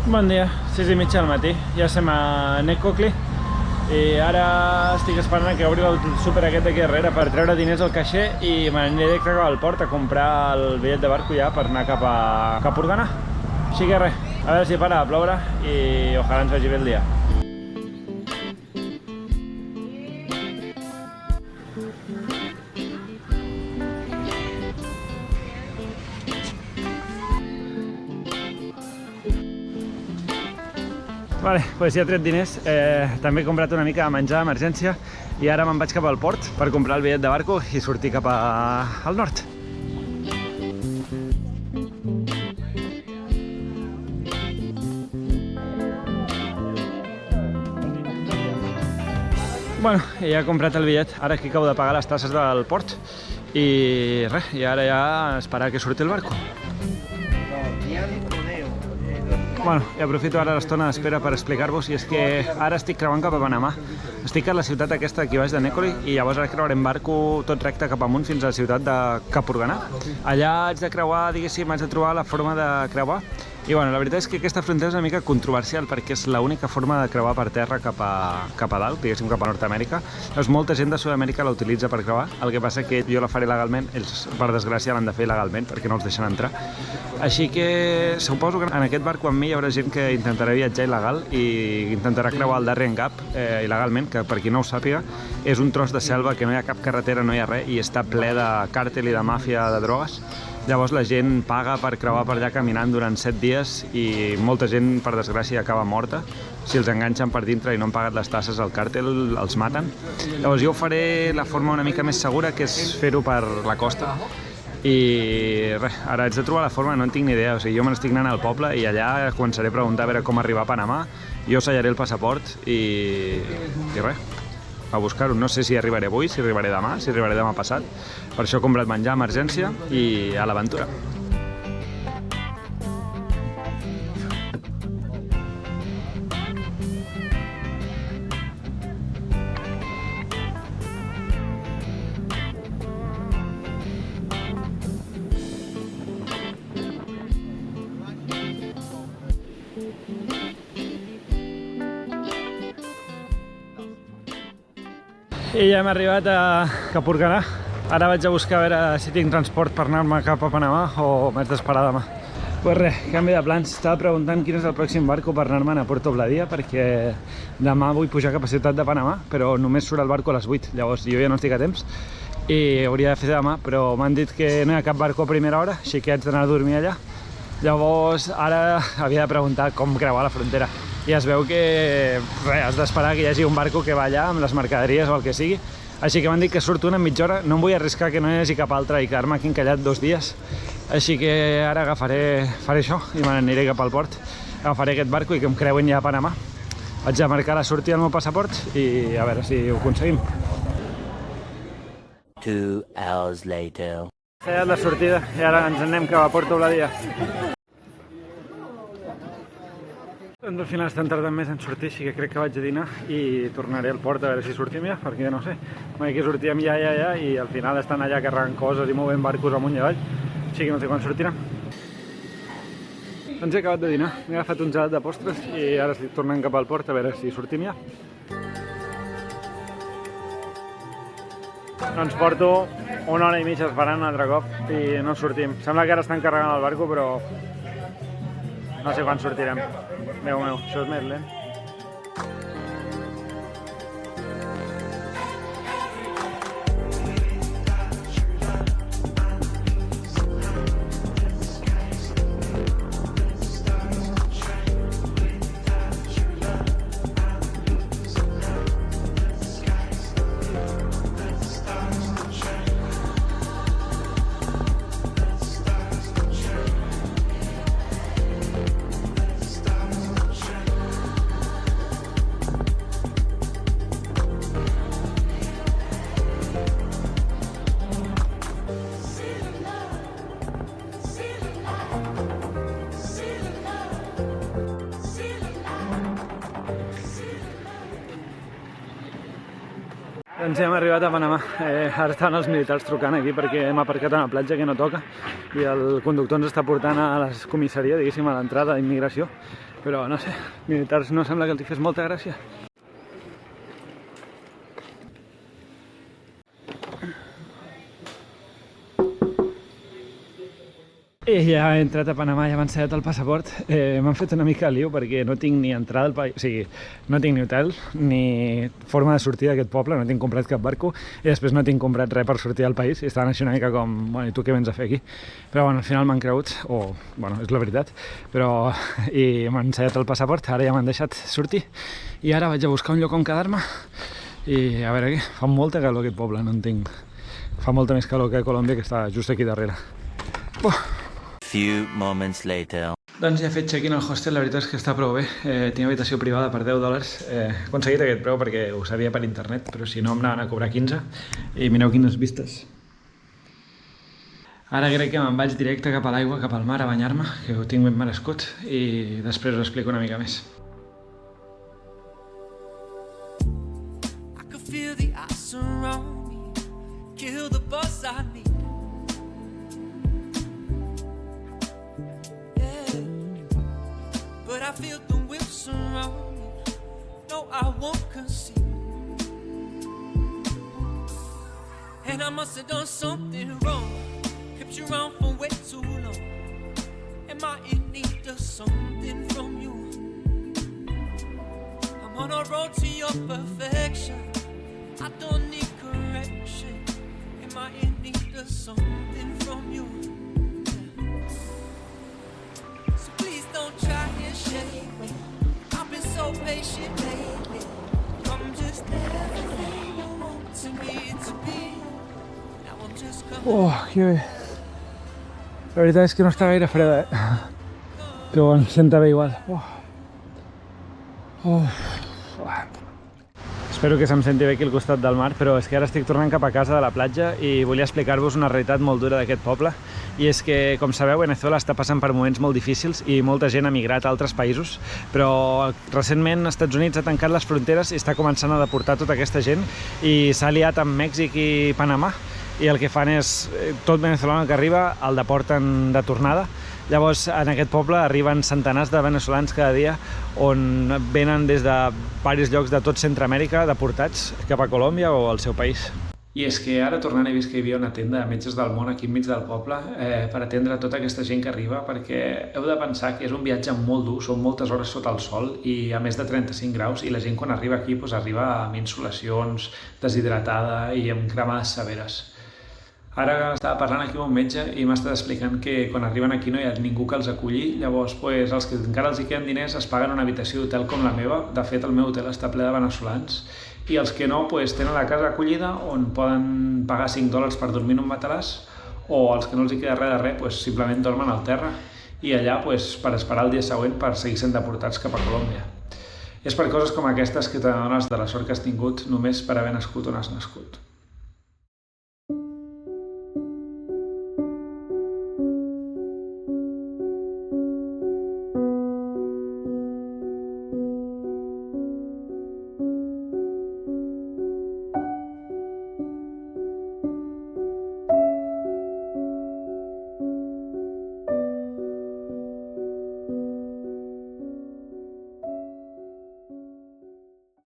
Bon dia, 6:30 del matí, ja estem a Necoclí i ara estic esperant que obri el súper aquest d'aquí darrere per treure diners al caixer i me n'aniré cap al port a comprar el bitllet de barco ja per anar cap a Urgana. Així que res, a veure si para de ploure i ojalà ens vagi bé el dia. Vale, doncs ja he tret diners, també he comprat una mica de menjar d'emergència i ara me'n vaig cap al port per comprar el bitllet de barco i sortir cap al nord. Bueno, ja he comprat el bitllet, ara aquí acabo de pagar les tasses del port i res, i ara ja esperar que surti el barco. Bueno, i aprofito ara l'estona d'espera per explicar-vos i és que ara estic creuant cap a Panamà. Estic a la ciutat aquesta d'aquí baix de Necoclí i llavors ara creuarem barco tot recte cap amunt fins a la ciutat de Urgana. Allà haig de creuar, diguéssim, haig de trobar la forma de creuar. I bueno, la veritat és que aquesta frontera és una mica controversial perquè és l'única forma de creuar per terra cap a dalt, diguéssim cap a Nord-Amèrica. Doncs molta gent de Sud-amèrica la utilitza per creuar, el que passa que jo la faré legalment, ells per desgràcia l'han de fer legalment perquè no els deixen entrar. Així que suposo que en aquest barco amb mi hi haurà gent que intentarà viatjar il·legal i intentarà creuar el Darien Gap il·legalment, que per qui no ho sàpiga és un tros de selva que no hi ha cap carretera, no hi ha res i està ple de càrtel i de màfia de drogues. Llavors la gent paga per creuar per allà caminant durant 7 dies i molta gent, per desgràcia, acaba morta. Si els enganxen per dintre i no han pagat les tasses al càrtel, els maten. Llavors jo ho faré la forma una mica més segura, que és fer-ho per la costa. I res, ara haig de trobar la forma, no en tinc ni idea. O sigui, jo me n'estic anant al poble i allà començaré a preguntar a veure com arribar a Panamà. Jo sellaré el passaport i res, a buscar-ho. No sé si arribaré avui, si arribaré demà, si arribaré demà passat. Per això he comprat menjar d'emergència i a l'aventura. I ja hem arribat a Urgana. Ara vaig a buscar a veure si tinc transport per anar-me cap a Panamà o m'haig d'esperar demà. Pues res, canvi de plans. Estava preguntant quin és el pròxim barco per anar-me'n a Puerto Bladia perquè demà vull pujar cap a Ciutat de Panamà, però només surt el barco a les 8, llavors jo ja no estic a temps i hauria de fer demà, però m'han dit que no hi ha cap barco a primera hora, així que haig d'anar a dormir allà. Llavors ara havia de preguntar com creuar la frontera i es veu que res, has d'esperar que hi hagi un barco que va allà amb les mercaderies o el que sigui. Així que m'han dit que surto una mitja hora, no em vull arriscar que no hi hagi cap altre i quedar-me aquí encallat 2 dies. Així que ara faré això i me n'aniré cap al port. Agafaré aquest barco i que em creuen ja a Panamà. Vaig a marcar la sortida al meu passaport i a veure si ho aconseguim. 2 hours later. S'ha llegat la sortida i ara ens anem cap a Puerto Bladia. Al final estan tardant més en sortir, així que crec que vaig a dinar i tornaré al port a veure si sortim ja, perquè no sé. Aquí sortíem ja i al final estan allà carregant coses i movent barcos amunt i avall, així que no sé quan sortirà. Doncs he acabat de dinar, m'he agafat un gelat de postres i ara estic tornant cap al port a veure si sortim ja. Doncs porto 1 hora i mitja esperant un altre cop i no sortim. Sembla que ara estan carregant el barco, però no sé quan sortirem. Déu meu, això és més lent. Doncs ja hem arribat a Panamà. Ara estan els militars trucant aquí perquè hem aparcat a una platja que no toca i el conductor ens està portant a la comissaria, diguéssim, a l'entrada d'immigració. però no sé, militars no sembla que els hi fes molta gràcia. I ja he entrat a Panamà, ja m'han ensenyat el passaport. M'han fet una mica de lío perquè no tinc ni entrada al país, o sigui, no tinc ni hotel ni forma de sortir d'aquest poble, no tinc comprat cap barco i després no tinc comprat res per sortir del país i estaven així una mica com, bueno, i tu què vens a fer aquí? Però bueno, al final m'han cregut, o, bueno, és la veritat, però i m'han ensenyat el passaport, ara ja m'han deixat sortir i ara vaig a buscar un lloc on quedar-me i a veure què, fa molta calor aquest poble, no entenc. Fa molta més calor que a Colòmbia, que està just aquí darrere. Few moments later. Doncs ja he fet check-in al hostel, la veritat és que està prou bé. Tinc habitació privada per $10. He aconseguit aquest preu perquè ho sabia per internet, però si no em anaven a cobrar 15. I mireu quines vistes. Ara crec que me'n vaig directe cap a l'aigua, cap al mar, a banyar-me, que ho tinc ben merescut, i després us explico una mica més. I can feel the ice around me, kill the buzz I need. But I feel the whips around me. No, I won't concede. And I must have done something wrong. Kept you around for way too long. Am I in need of something from you? I'm on a road to your perfection. I don't need correction. Am I in need of something from you? Don't try and shake me. I've been so patient lately. I'm just everything you want me to be. Now I'm just coming. Que bé. La veritat és que no està gaire freda, però bueno, senta bé igual. Espero que se'm senti bé aquí al costat del mar, però és que ara estic tornant cap a casa de la platja i volia explicar-vos una realitat molt dura d'aquest poble. I és que, com sabeu, Venezuela està passant per moments molt difícils i molta gent ha migrat a altres països, però recentment els Estats Units ha tancat les fronteres i està començant a deportar tota aquesta gent i s'ha aliat amb Mèxic i Panamà i el que fan és tot venezolà que arriba el deporten de tornada. Llavors, en aquest poble arriben centenars de veneçolans cada dia on venen des de diversos llocs de tot Centroamèrica deportats cap a Colòmbia o al seu país. I és que ara tornant he vist que hi havia una tenda de Metges del Món aquí enmig del poble per atendre tota aquesta gent que arriba, perquè heu de pensar que és un viatge molt dur, són moltes hores sota el sol i a més de 35 graus i la gent quan arriba aquí arriba amb insolacions, deshidratada i amb cremades severes. Ara estava parlant aquí amb un metge i m'ha estat explicant que quan arriben aquí no hi ha ningú que els aculli, llavors els que encara els hi queden diners es paguen una habitació d'hotel com la meva, de fet el meu hotel està ple de veneçolans, i els que no tenen la casa acollida on poden pagar $5 per dormir en un matalàs, o els que no els hi queda res de res simplement dormen al terra i allà per esperar el dia següent per seguir sent deportats cap a Colòmbia. És per coses com aquestes que t'adones de la sort que has tingut només per haver nascut on has nascut.